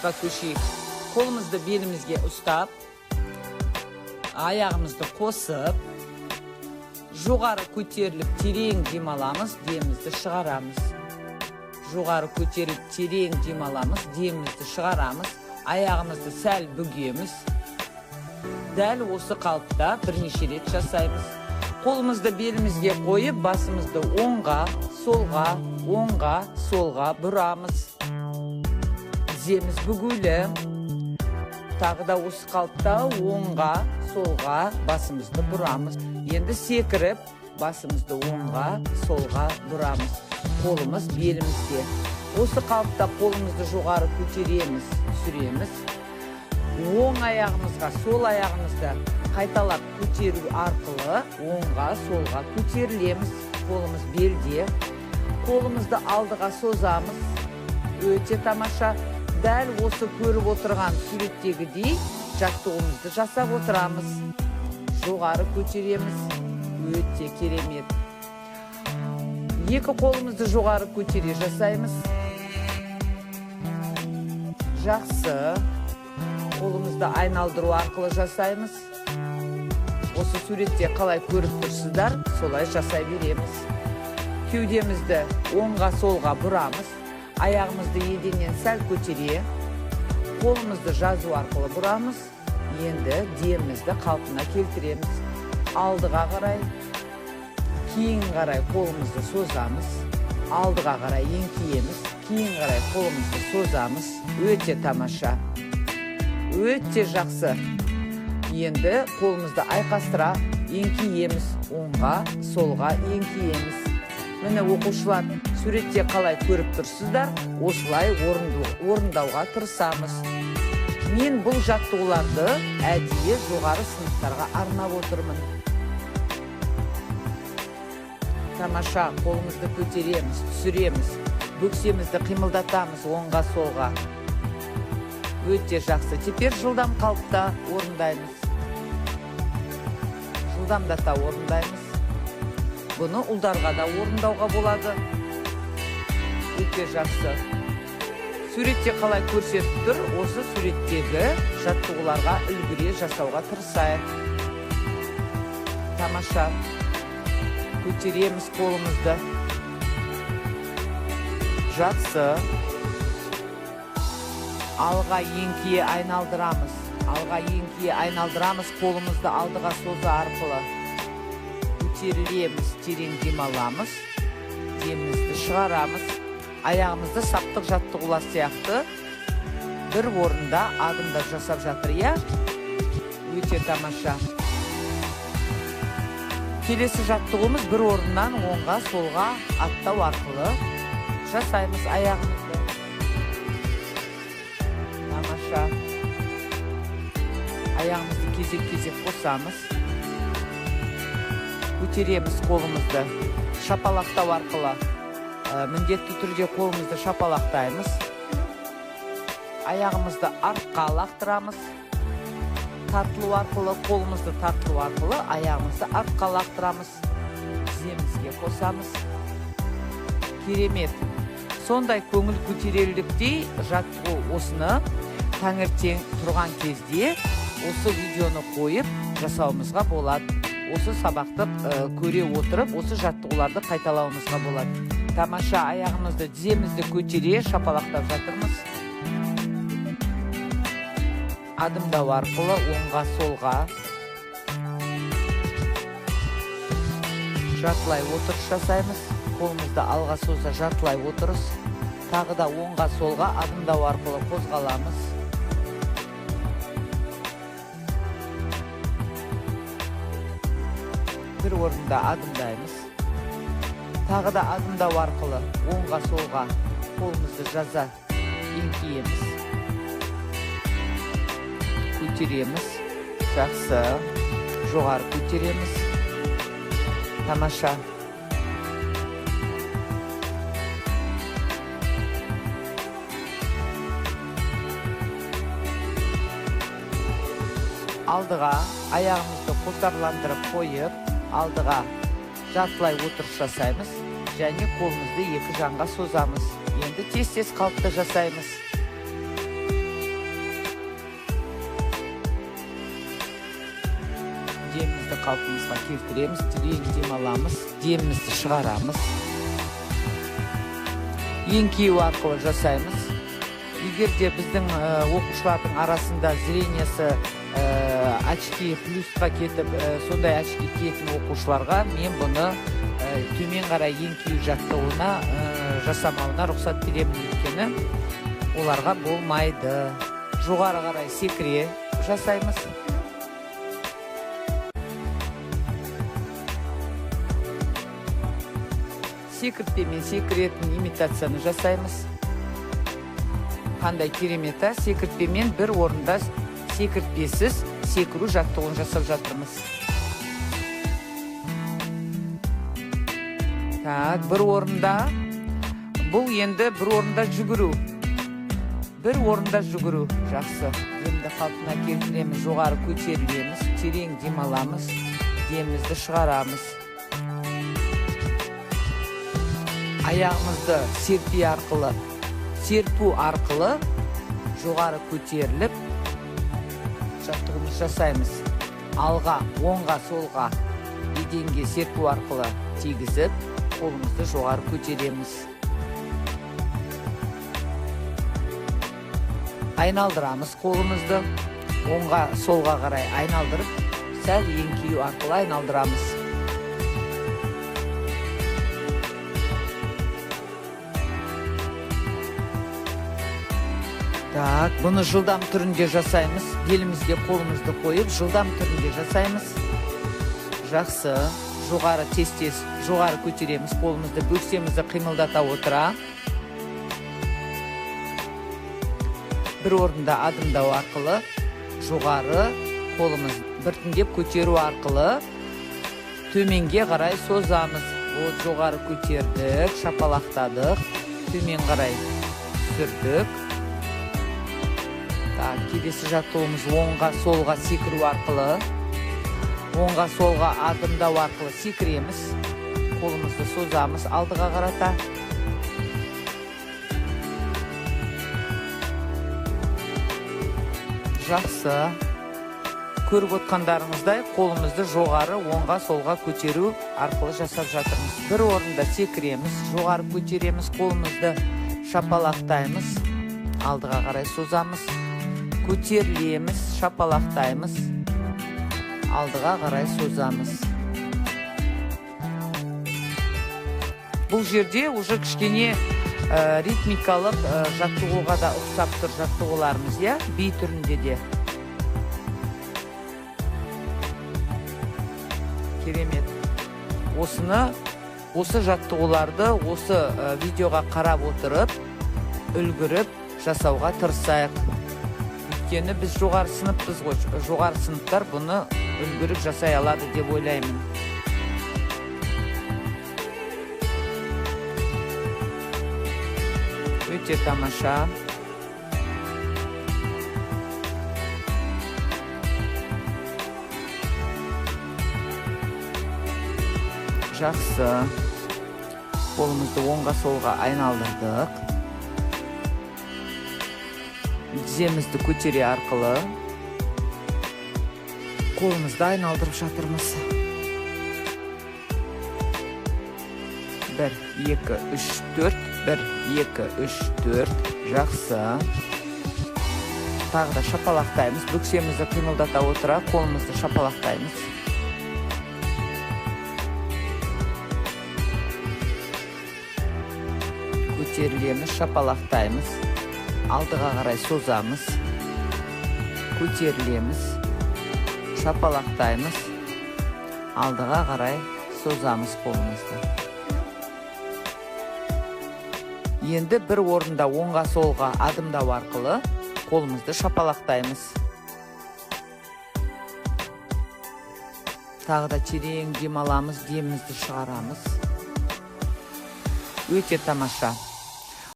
аяққа көшейік. Қолымызды белімізге ұстап, аяғымызды қосып, жоғары көтеріліп терең дем аламыз, демімізді шығарамыз. Жоғары көтеріліп терең дем аламыз, демімізді шығарамыз. Аяғымызды сәл бүгеміз. Дәл осы қалыпта бірнеше рет жасаймыз. Қолымызды белімізге қойып, басымызды оңға, солға бұрамыз. Тіземіз бүгулі. Тағы да осы қалыпта оңға, солға басымызды бұрамыз. Енді секіріп, басымызды оңға, солға бұрамыз. Қолымыз белімізде. Осы қалыпта қолымызды жоғары көтереміз, түсіреміз. Оң аяғымызға, сол аяғымызды қайталап көтеру арқылы оңға, солға көтерілеміз. Қолымыз белде. Қолымызды алдыға созамыз. Өте тамаша. Дәл осы көріп отырған суреттегідей жаттығуымызды жасап отырамыз. Жоғары көтереміз. Өте керемет. Екі қолымызды жоғары көтере жасаймыз. Жақсы. Қолымызды айналдыру арқылы жасаймыз. Осы суретте қалай көріп тұрсыздар, солай жасай береміз. Кеудемізді оңға солға бұрамыз. Аяғымызды еденнен сәл көтере, қолымызды жазу арқылы бұрамыз. Енді демімізді қалпына келтіреміз. Алдыға қарай, кейін қарай қолымызды созамыз. Алдыға қарай еңкейеміз, кейін қарай қолымызды созамыз. Өте тамаша. Өте жақсы. Енді қолымызды айқастыра еңкейеміз. Оңға, солға еңкейеміз. Міне оқушылар, суретте қалай көріп тұрсыздар, осылай орындауға тырысамыз. Мен бұл жаттығуларды әдейі жоғары сыныптарға арнап отырмын. Тамаша, қолымызды көтереміз, түсіреміз, бөксемізді қимылдатамыз оңға, солға. Өте жақсы. Теперь жылдам қалыпта орындаймыз. Жылдамдата орындаймыз. Бұны ұлдарға да орындауға болады. Өте жақсы. Суретте қалай көрсетіп тұр, осы суреттегі жаттығуларға үлгіре жасауға тырысайық. Тамаша. Көтереміз қолымызды. Жақсы. Алға еңкейе айналдырамыз. Алға еңкейе айналдырамыз, қолымызды алдыға созу арқылы. Көтерілеміз, терең дем аламыз. Демімізді шығарамыз. Аяғымызды саптық жаттығулар сияқты бір орында адымда жасап жатыр, иә? Өте тамаша. Келесі жаттығуымыз бір орыннан оңға, солға аттау арқылы жасаймыз аяғымызды. Тамаша. Аяғымызды кезек-кезек қосамыз. Көтереміз қолымызды. Шапалақтау арқылы. Міндетті түрде қолымызды шапалақтаймыз. Аяғымызды артқа лақтырамыз. Тартылу арқылы, қолымызды тартылу арқылы аяғымызды артқа лақтырамыз. Тіземізге қосамыз. Керемет. Сондай көңіл көтерерліктей жаттығу осыны таңертең тұрған кезде осы видеоны қойып жасауымызға болады. Осы сабақты көре отырып, осы жаттығуларды қайталауымызға болады. Тамаша, аяғымызды, тіземізді көтере шапалақтап жатырмыз. Адымдау арқылы оңға, солға. Жартылай отырыс жасаймыз. Қолымызды алға соза жартылай отырыс. Тағы да оңға, солға адымдау арқылы қозғаламыз. Бір орында адымдаймыз. Тағы да адымдау арқылы оңға, солға қолымызды жаза еңкейеміз. Көтереміз. Жақсы. Жоғары көтереміз. Тамаша. Алдыға аяғымызды қосарландырып қойып, алдыға жартылай отырыс жасаймыз және қолымызды екі жанға созамыз. Енді тез-тез қалыпта жасаймыз. қалпымызға келтіреміз, терең дем аламыз, демімізді шығарамыз. Еңкеу арқылы жасаймыз. Егер де біздің оқушылардың арасында зрениесі очки плюсқа кетіп, сондай очки киетін оқушыларға мен бұны төмен қарай еңкеу жаттығуына жасамауына рұқсат беремін, өйткені оларға болмайды. Жоғары қарай секіре жасаймыз. Секіртпемен секіретін имитацияны жасаймыз. Қандай керемет, секіртпемен бір орында секіртпесіз секіру жаттығуын жасап жатырмыз. Так, бір орында, бұл енді бір орында жүгіру. Бір орында жүгіру. Жақсы. Демді қалпына келтіреміз, жоғары көтерілеміз, терең дем аламыз, демімізді шығарамыз. Аяғымызды серпу арқылы жоғары көтеріліп жаттығымыз жасаймыз. Алға, оңға, солға еденге серпу арқылы тигізіп, қолымызды жоғары көтереміз. Айналдырамыз қолымызды, оңға, солға қарай айналдырып, сәл еңкеу арқылы айналдырамыз. Так, бұны жылдам түрінде жасаймыз. Белімізге қолымызды қойып, жылдам түрінде жасаймыз. Жақсы. Жоғары тез-тез жоғары көтереміз, қолымызды бөксемізді қимылдата отыра. Бір орында адымдау арқылы, жоғары қолымыз біртіндеп көтеру арқылы төменге қарай созамыз. Жоғары көтердік, шапалақтадық, төмен қарай түсірдік. Келесі жаттығуымыз оңға, солға секіру арқылы, оңға, солға адымдау арқылы секіреміз. Қолымызды созамыз алдыға қарата. Жақсы. Көріп отқандарыңыздай қолымызды жоғары, оңға, солға көтеру арқылы жасап жатырмыз. Бір орында секіреміз, жоғары көтереміз, қолымызды шапалақтаймыз, алдыға қарай созамыз. Көтерілеміз, шапалақтаймыз, алдыға қарай созамыз. Бұл жерде уже кішкене ритмикалық жаттығуға да ұқсап тұр жаттығуларымыз, би түрінде де. Керемет. Осы жаттығуларды осы видеоға қарап отырып, үлгіріп жасауға тырысайық. Өйткені біз жоғары сыныппыз ғой, жоғары сыныптар бұны үлгіріп жасай алады деп ойлаймын. Өте тамаша. Жақсы. Қолымызды оңға солға айналдырдық. Тіземізді көтере арқылы қолымызды айналдырып жатырмыз. 1, 2, 3, 4, 1, 2, 3, 4. Жақсы. Тағы да шапалақтаймыз. Бөксемізді қимылдата отыра, қолымызды шапалақтаймыз. Көтерілеміз, шапалақтаймыз. Алдыға қарай созамыз, көтерілеміз, шапалақтаймыз, алдыға қарай созамыз қолымызды. Енді бір орында оңға солға адымдау арқылы қолымызды шапалақтаймыз. Тағы да терең дем аламыз, демімізді шығарамыз. Өте тамаша.